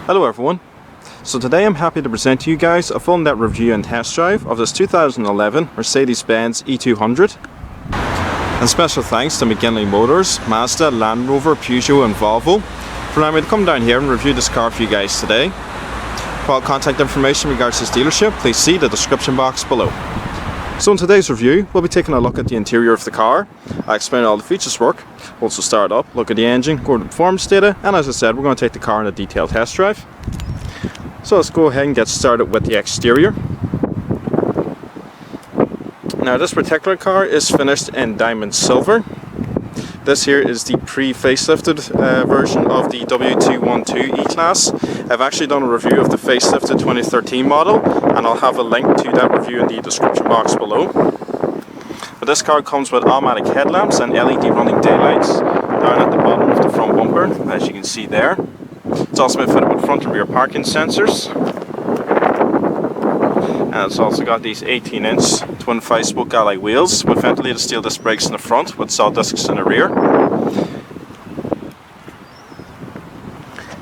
Hello everyone. So today I'm happy to present to you guys a full net review and test drive of this 2011 Mercedes-Benz E200. And special thanks to McGinley Motors, Mazda, Land Rover, Peugeot and Volvo for allowing me to come down here and review this car for you guys today. For all contact information in regards to this dealership, please see the description box below. So in today's review, we'll be taking a look at the interior of the car. I'll explain how all the features work, also start up, look at the engine, go to the performance data, and as I said, we're going to take the car on a detailed test drive. So let's go ahead and get started with the exterior. Now this particular car is finished in diamond silver. This here is the pre-facelifted version of the W212 E-Class. I've actually done a review of the facelifted 2013 model, and I'll have a link to that review in the description box below. But this car comes with automatic headlamps and LED running daylights down at the bottom of the front bumper, as you can see there. It's also been fitted with front and rear parking sensors. And it's also got these 18-inch twin 5-spoke alloy wheels with ventilated steel disc brakes in the front with solid discs in the rear.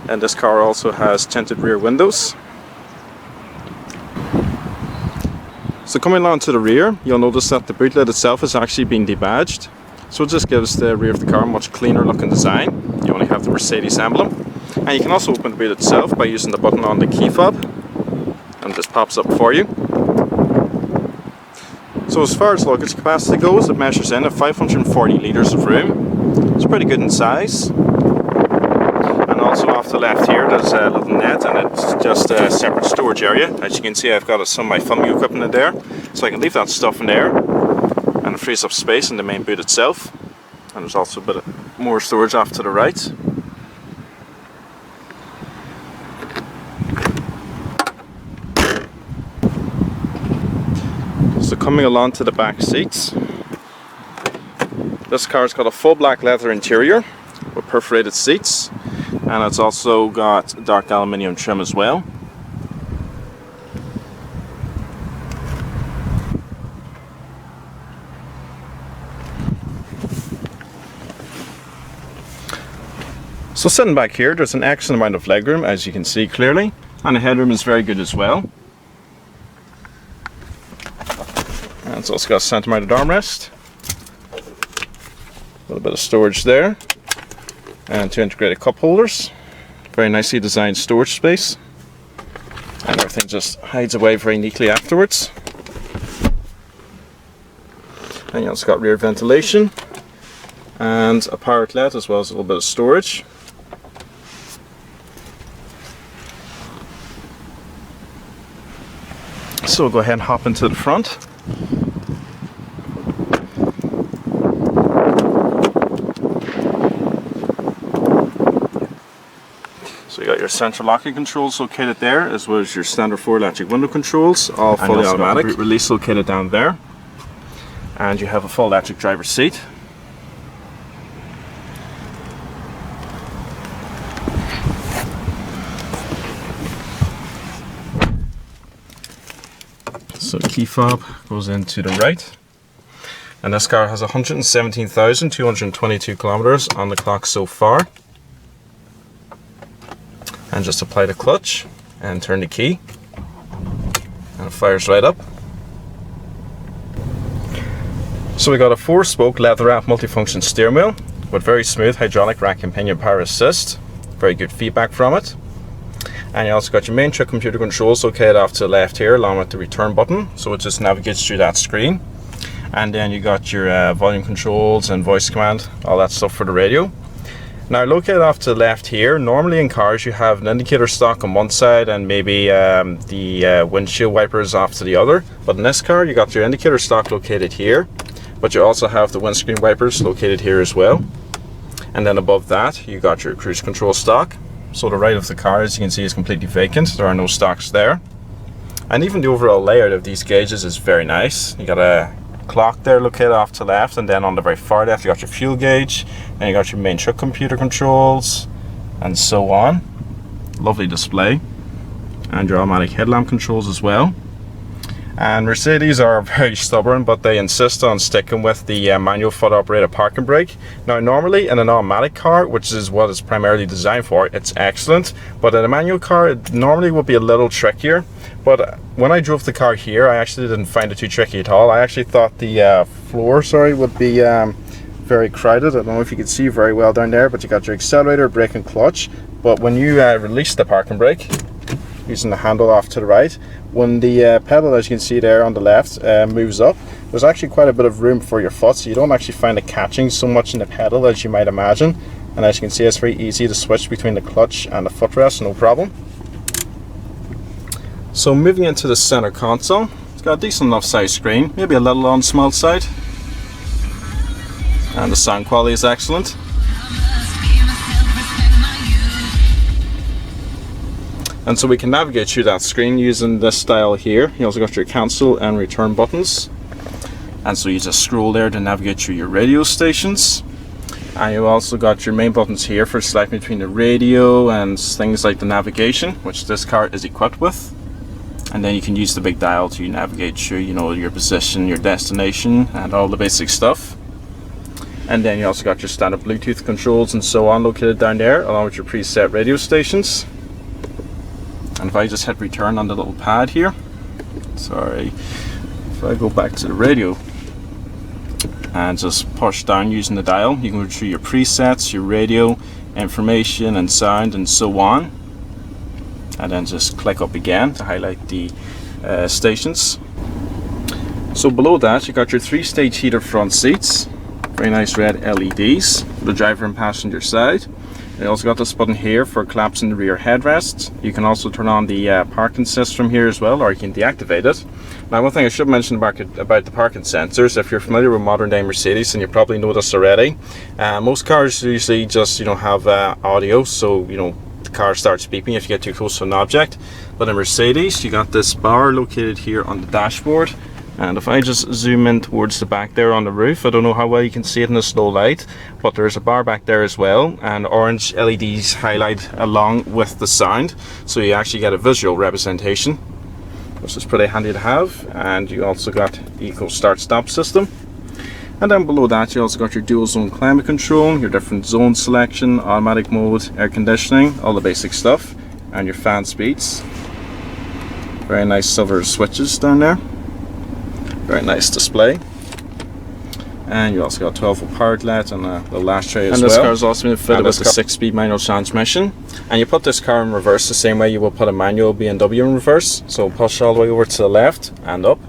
And this car also has tinted rear windows. So coming along to the rear, you'll notice that the boot lid itself is actually being debadged. So it just gives the rear of the car a much cleaner looking design. You only have the Mercedes emblem. And you can also open the boot itself by using the button on the key fob. And this pops up for you. So as far as luggage capacity goes, it measures in at 540 litres of room. It's pretty good in size. And also off to the left here, there's a little net, and it's just a separate storage area. As you can see, I've got some of my filming equipment in there, so I can leave that stuff in there, and it frees up space in the main boot itself. And there's also a bit more storage off to the right. So coming along to the back seats, this car's got a full black leather interior with perforated seats, and it's also got dark aluminium trim as well. So sitting back here, there's an excellent amount of legroom, as you can see clearly, and the headroom is very good as well. And it's also got a centre mounted armrest, a little bit of storage there, and two integrated cup holders. Very nicely designed storage space, and everything just hides away very neatly afterwards. And you also got rear ventilation and a power outlet, as well as a little bit of storage. So we'll go ahead and hop into the front. So you got your central locking controls located there, as well as your standard 4 electric window controls, all fully automatic. Boot release located down there. And you have a full electric driver's seat. So the key fob goes into the right. And this car has 117,222 kilometers on the clock so far. And just apply the clutch and turn the key, and it fires right up. So we got a 4-spoke leather wrap multifunction steering wheel with very smooth hydraulic rack and pinion power assist. Very good feedback from it. And you also got your main trip computer controls located off to the left here, along with the return button, so it just navigates through that screen. And then you got your volume controls and voice command, all that stuff for the radio. Now located off to the left here, normally in cars you have an indicator stock on one side and maybe the windshield wipers off to the other. But in this car you got your indicator stock located here, but you also have the windscreen wipers located here as well. And then above that you got your cruise control stock. So the right of the car, as you can see, is completely vacant. There are no stocks there. And even the overall layout of these gauges is very nice. You got a clock there located off to the left, and then on the very far left you got your fuel gauge, and you got your main truck computer controls, and so on. Lovely display. And your automatic headlamp controls as well. And Mercedes are very stubborn, but they insist on sticking with the manual foot operated parking brake. Now normally in an automatic car, which is what it's primarily designed for, it's excellent, but in a manual car it normally would be a little trickier. But when I drove the car here, I actually didn't find it too tricky at all. I actually thought the floor would be very crowded. I don't know if you can see very well down there, but you got your accelerator, brake and clutch. But when you release the parking brake using the handle off to the right, when the pedal, as you can see there on the left, moves up, there's actually quite a bit of room for your foot, so you don't actually find it catching so much in the pedal as you might imagine. And as you can see, it's very easy to switch between the clutch and the footrest, no problem. So moving into the center console, it's got a decent enough size screen, maybe a little on the small side, and the sound quality is excellent. And so we can navigate through that screen using this style here. You also got your cancel and return buttons, and so you just scroll there to navigate through your radio stations. And you also got your main buttons here for selecting between the radio and things like the navigation, which this car is equipped with. And then you can use the big dial to navigate through, you know, your position, your destination, and all the basic stuff. And then you also got your standard Bluetooth controls and so on located down there, along with your preset radio stations. And if I just hit return on the little pad here, sorry, if I go back to the radio and just push down using the dial, you can go through your presets, your radio information and sound and so on, and then just click up again to highlight the stations. So below that you got your 3-stage heated front seats, very nice red LEDs for the driver and passenger side. You also got this button here for collapsing the rear headrest. You can also turn on the parking system here as well, or you can deactivate it. Now, one thing I should mention about the parking sensors, if you're familiar with modern day Mercedes, and you probably know this already, most cars usually just have audio, so the car starts beeping if you get too close to an object. But in Mercedes, you got this bar located here on the dashboard. And if I just zoom in towards the back there on the roof, I don't know how well you can see it in this low light, but there's a bar back there as well, and orange LEDs highlight along with the sound, so you actually get a visual representation, which is pretty handy to have. And you also got eco start stop system. And then below that you also got your dual zone climate control, your different zone selection, automatic mode, air conditioning, all the basic stuff, and your fan speeds. Very nice silver switches down there. Very nice display. And you also got 12-volt power outlet and a little ashtray as well. And this car is also been fitted with a 6-speed manual transmission. And you put this car in reverse the same way you will put a manual BMW in reverse. So push all the way over to the left and up.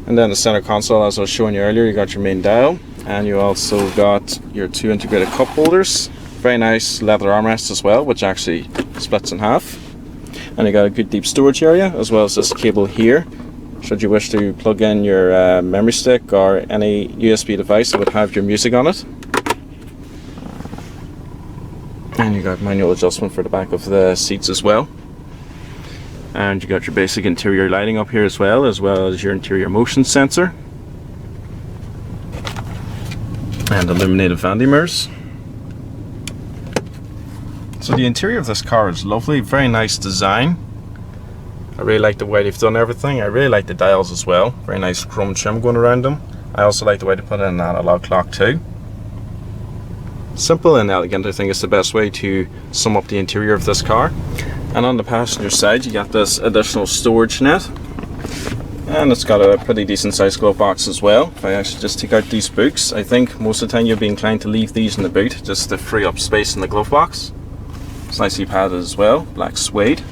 And then the center console, as I was showing you earlier, you got your main dial. And you also got your 2 integrated cup holders. Very nice leather armrest as well, which actually splits in half. And you got a good deep storage area, as well as this cable here, should you wish to plug in your memory stick or any USB device that would have your music on it. And you got manual adjustment for the back of the seats as well. And you got your basic interior lighting up here as well as your interior motion sensor. And illuminated vanity mirrors. So the interior of this car is lovely, very nice design. I really like the way they've done everything. I really like the dials as well, very nice chrome trim going around them. I also like the way they put in an analog clock too. Simple and elegant, I think is the best way to sum up the interior of this car. And on the passenger side you got this additional storage net. And it's got a pretty decent sized glove box as well. If I actually just take out these books, I think most of the time you'll be inclined to leave these in the boot just to free up space in the glove box. It's nicely padded as well, black suede.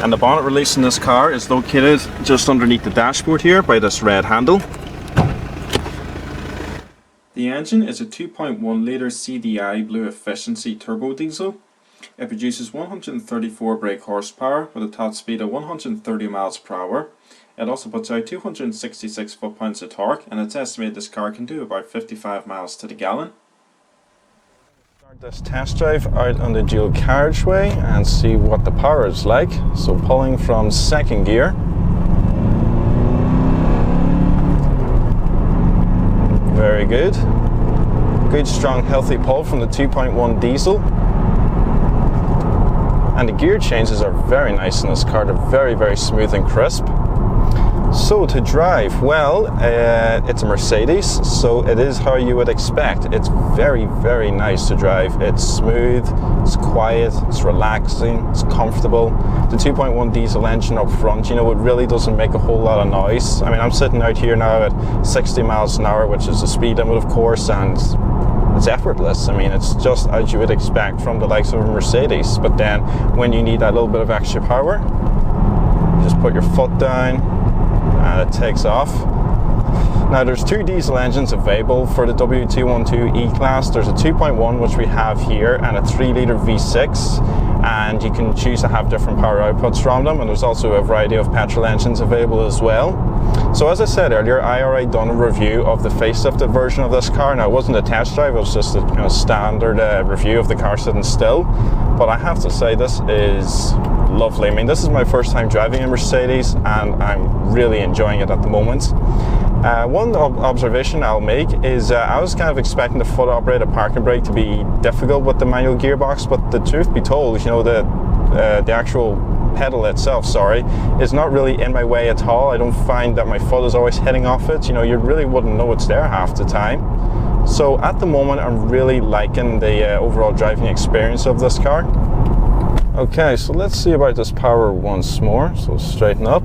And the bonnet release in this car is located just underneath the dashboard here by this red handle. The engine is a 2.1 litre CDI blue efficiency turbo diesel. It produces 134 brake horsepower with a top speed of 130 miles per hour. It also puts out 266 foot-pounds of torque, and it's estimated this car can do about 55 miles to the gallon. Start this test drive out on the dual carriageway and see what the power is like. So pulling from second gear. Very good. Good strong healthy pull from the 2.1 diesel. And the gear changes are very nice in this car. They're very, very smooth and crisp. So to drive, well, it's a Mercedes, so it is how you would expect. It's very, very nice to drive. It's smooth, it's quiet, it's relaxing, it's comfortable. The 2.1 diesel engine up front, you know, it really doesn't make a whole lot of noise. I mean, I'm sitting out here now at 60 miles an hour, which is the speed limit, of course, and it's effortless. I mean, it's just as you would expect from the likes of a Mercedes. But then when you need that little bit of extra power, you just put your foot down and it takes off. Now there's two diesel engines available for the W212 E-Class. There's a 2.1 which we have here and a 3 litre V6, and you can choose to have different power outputs from them, and there's also a variety of petrol engines available as well. So as I said earlier, I already done a review of the facelifted version of this car. Now it wasn't a test drive, it was just a kind of standard review of the car sitting still, but I have to say this is lovely. I mean, this is my first time driving a Mercedes and I'm really enjoying it at the moment. One observation I'll make is I was kind of expecting the foot operated parking brake to be difficult with the manual gearbox, but the truth be told, you know, the actual pedal itself, is not really in my way at all. I don't find that my foot is always hitting off it. You know, you really wouldn't know it's there half the time. So at the moment I'm really liking the overall driving experience of this car. Okay, so let's see about this power once more. So straighten up,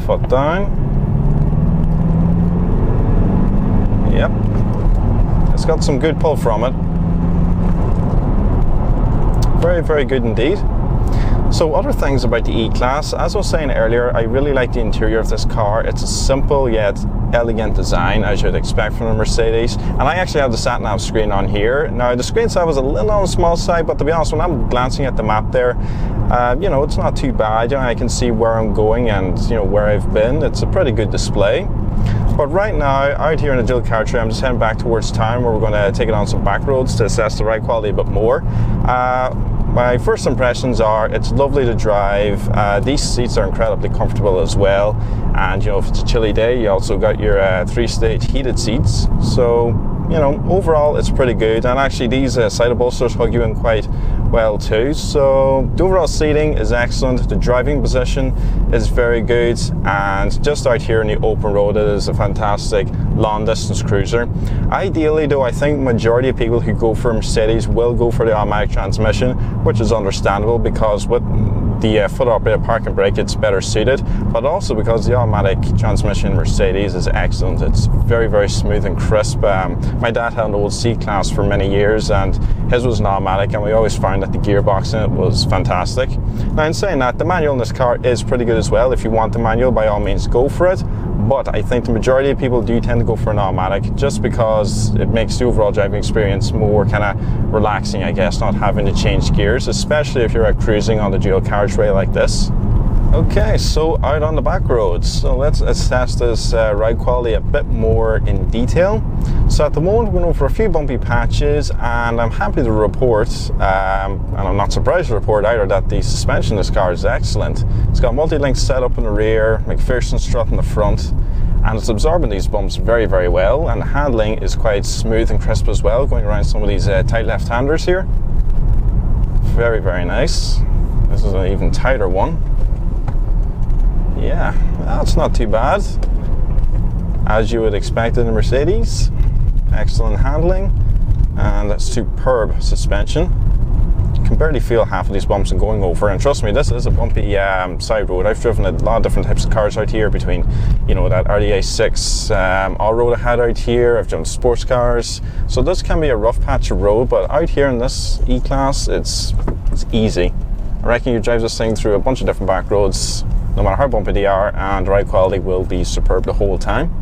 foot down. Yep, it's got some good pull from it. Very, very good indeed. So other things about the E-Class, as I was saying earlier, I really like the interior of this car. It's a simple yet elegant design, as you'd expect from a Mercedes. And I actually have the sat-nav screen on here. Now the screen size was a little on the small side, but to be honest, when I'm glancing at the map there, you know, it's not too bad. You know, I can see where I'm going and, you know, where I've been. It's a pretty good display. But right now, out here in the dual carriageway, I'm just heading back towards town where we're going to take it on some back roads to assess the ride quality a bit more. My first impressions are it's lovely to drive. These seats are incredibly comfortable as well, and you know, if it's a chilly day, you also got your 3-stage heated seats. So you know, overall it's pretty good, and actually these side bolsters hug you in quite well too. So the overall seating is excellent, the driving position is very good, and just out here in the open road it is a fantastic long distance cruiser. Ideally though, I think majority of people who go for a Mercedes will go for the automatic transmission, which is understandable because with the foot operated parking brake it's better suited, but also because the automatic transmission in Mercedes is excellent. It's very, very smooth and crisp. My dad had an old C-Class for many years and his was an automatic, and we always found that the gearbox in it was fantastic. Now in saying that, the manual in this car is pretty good as well. If you want the manual, by all means go for it, but I think the majority of people do tend to go for an automatic just because it makes the overall driving experience more kind of relaxing, I guess, not having to change gears, especially if you're out cruising on the dual carriageway like this. Okay, so out on the back roads, so let's assess this ride quality a bit more in detail. So at the moment we're going over a few bumpy patches, and I'm happy to report, and I'm not surprised to report either, that the suspension in this car is excellent. It's got multi-link setup in the rear, McPherson strut in the front, and it's absorbing these bumps very, very well, and the handling is quite smooth and crisp as well, going around some of these tight left-handers here. Very, very nice. This is an even tighter one. Yeah, that's not too bad, as you would expect in a Mercedes. Excellent handling, and that's superb suspension. You can barely feel half of these bumps and going over, and trust me, this is a bumpy side road. I've driven a lot of different types of cars out here, between, you know, that RDA 6 all-road I had out here. I've driven sports cars, so this can be a rough patch of road, but out here in this E-Class, it's easy. I reckon you drive this thing through a bunch of different back roads, no matter how bumpy they are, and the ride quality will be superb the whole time.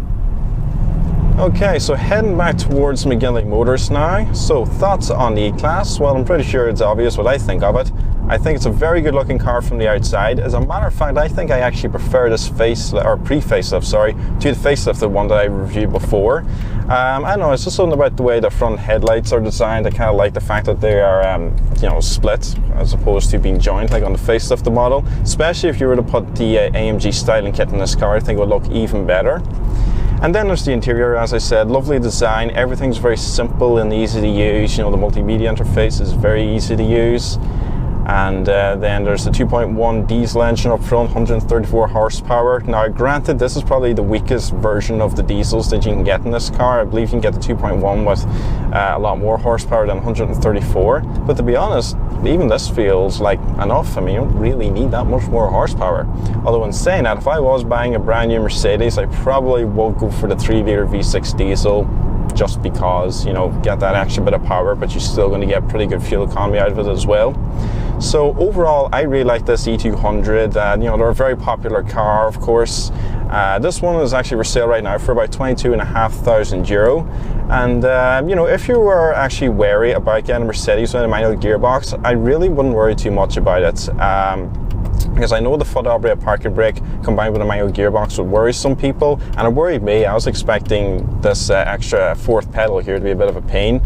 Okay, so heading back towards McGinley Motors now. So thoughts on the E-Class? Well, I'm pretty sure it's obvious what I think of it. I think it's a very good looking car from the outside. As a matter of fact, I think I actually prefer this pre-facelift, sorry, to the facelift, the one that I reviewed before. I don't know, it's just something about the way the front headlights are designed. I kind of like the fact that they are, you know, split as opposed to being joined like on the facelift model. Especially if you were to put the AMG styling kit in this car, I think it would look even better. And then there's the interior, as I said, lovely design. Everything's very simple and easy to use. You know, the multimedia interface is very easy to use. And then there's the 2.1 diesel engine up front, 134 horsepower. Now granted, this is probably the weakest version of the diesels that you can get in this car. I believe you can get the 2.1 with a lot more horsepower than 134. But to be honest, even this feels like enough. I mean, you don't really need that much more horsepower. Although in saying that, if I was buying a brand new Mercedes, I probably would go for the 3-litre V6 diesel, just because, you know, get that extra bit of power, but you're still going to get pretty good fuel economy out of it as well. So overall, I really like this E200. You know, they're a very popular car, of course. This one is actually for sale right now for about €22,500. And you know, if you were actually wary about getting a Mercedes with a manual gearbox, I really wouldn't worry too much about it. Because I know the foot operated parking brake combined with a manual gearbox would worry some people, and it worried me. I was expecting this extra fourth pedal here to be a bit of a pain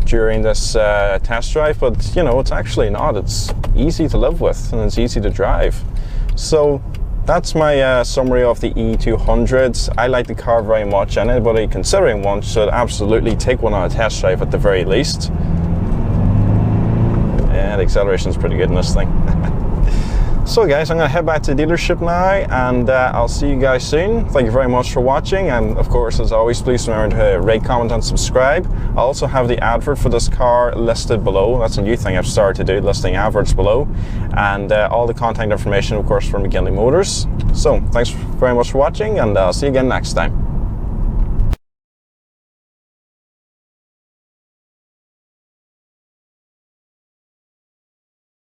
during this test drive, but you know, it's actually not. It's easy to live with and it's easy to drive. So that's my summary of the E200. I like the car very much, and anybody considering one should absolutely take one on a test drive at the very least. And the acceleration is pretty good in this thing. So guys, I'm going to head back to the dealership now, and I'll see you guys soon. Thank you very much for watching, and of course, as always, please remember to rate, comment and subscribe. I also have the advert for this car listed below. That's a new thing I've started to do, listing adverts below, and all the contact information, of course, from McGinley Motors. So thanks very much for watching, and I'll see you again next time.